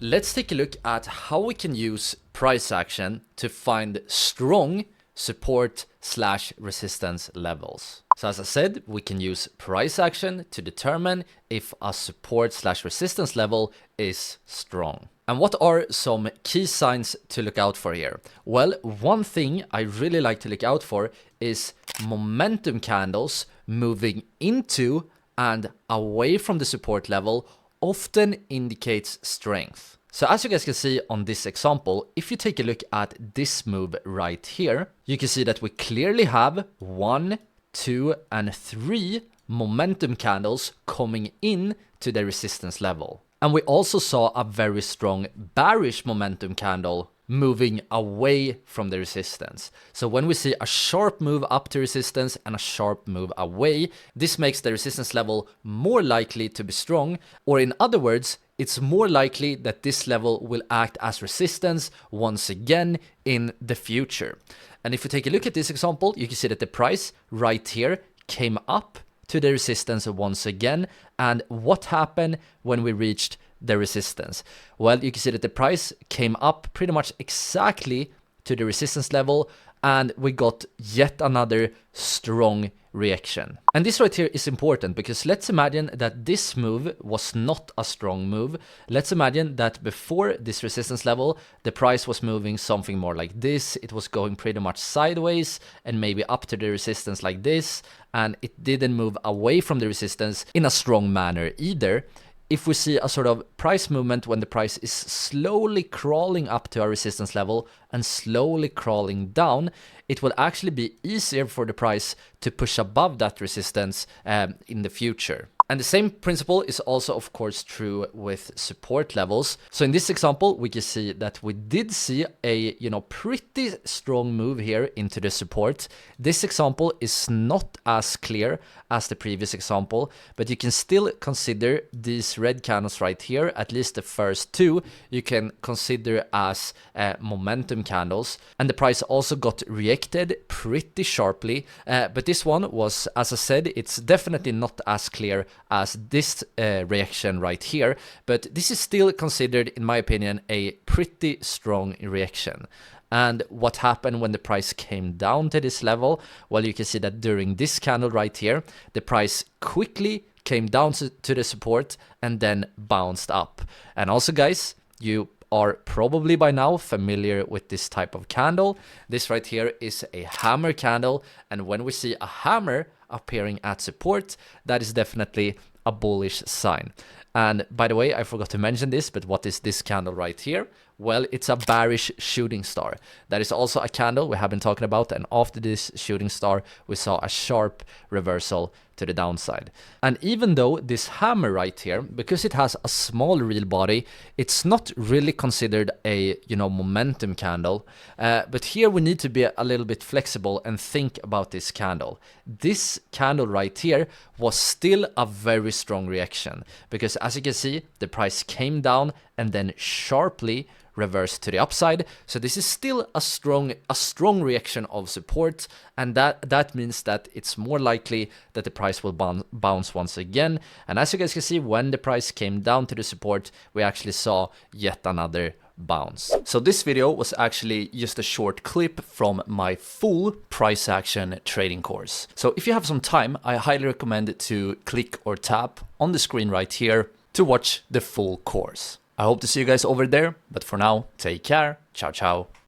Let's take a look at how we can use price action to find strong support/resistance levels. So as I said, we can use price action to determine if a support/resistance level is strong. And what are some key signs to look out for here? Well, one thing I really like to look out for is momentum candles moving into and away from the support level often indicates strength. So as you guys can see on this example, if you take a look at this move right here, you can see that we clearly have 1, 2, and 3 momentum candles coming in to the resistance level. And we also saw a very strong bearish momentum candle moving away from the resistance. So when we see a sharp move up to resistance and a sharp move away, this makes the resistance level more likely to be strong, or in other words, it's more likely that this level will act as resistance once again in the future. And if you take a look at this example, you can see that the price right here came up to the resistance once again. And what happened when we reached the resistance? Well, you can see that the price came up pretty much exactly to the resistance level, and we got yet another strong reaction. And this right here is important because let's imagine that this move was not a strong move. Let's imagine that before this resistance level, the price was moving something more like this. It was going pretty much sideways and maybe up to the resistance like this, and it didn't move away from the resistance in a strong manner either. If we see a sort of price movement when the price is slowly crawling up to a resistance level and slowly crawling down, it will actually be easier for the price to push above that resistance in the future. And the same principle is also, of course, true with support levels. So in this example, we can see that we did see a pretty strong move here into the support. This example is not as clear as the previous example, but you can still consider these red candles right here, at least the first two, you can consider as momentum candles. And the price also got reacted pretty sharply, but this one was, as I said, it's definitely not as clear as this reaction right here, but this is still considered, in my opinion, a pretty strong reaction. And what happened when the price came down to this level? Well, you can see that during this candle right here, the price quickly came down to the support and then bounced up. And also, guys, you are probably by now familiar with this type of candle. This right here is a hammer candle, and when we see a hammer appearing at support, that is definitely a bullish sign. And by the way, I forgot to mention this, but what is this candle right here? Well, it's a bearish shooting star. That is also a candle we have been talking about, and after this shooting star, we saw a sharp reversal to the downside. And even though this hammer right here, because it has a small real body, it's not really considered a momentum candle, but here we need to be a little bit flexible and think about this candle. This candle right here was still a very strong reaction, because as you can see, the price came down and then sharply reversed to the upside. So this is still a strong reaction of support, and that means that it's more likely that the price will bounce once again. And as you guys can see, when the price came down to the support, we actually saw yet another bounce. So this video was actually just a short clip from my full price action trading course. So if you have some time, I highly recommend to click or tap on the screen right here to watch the full course. I hope to see you guys over there, but for now, take care. Ciao, ciao.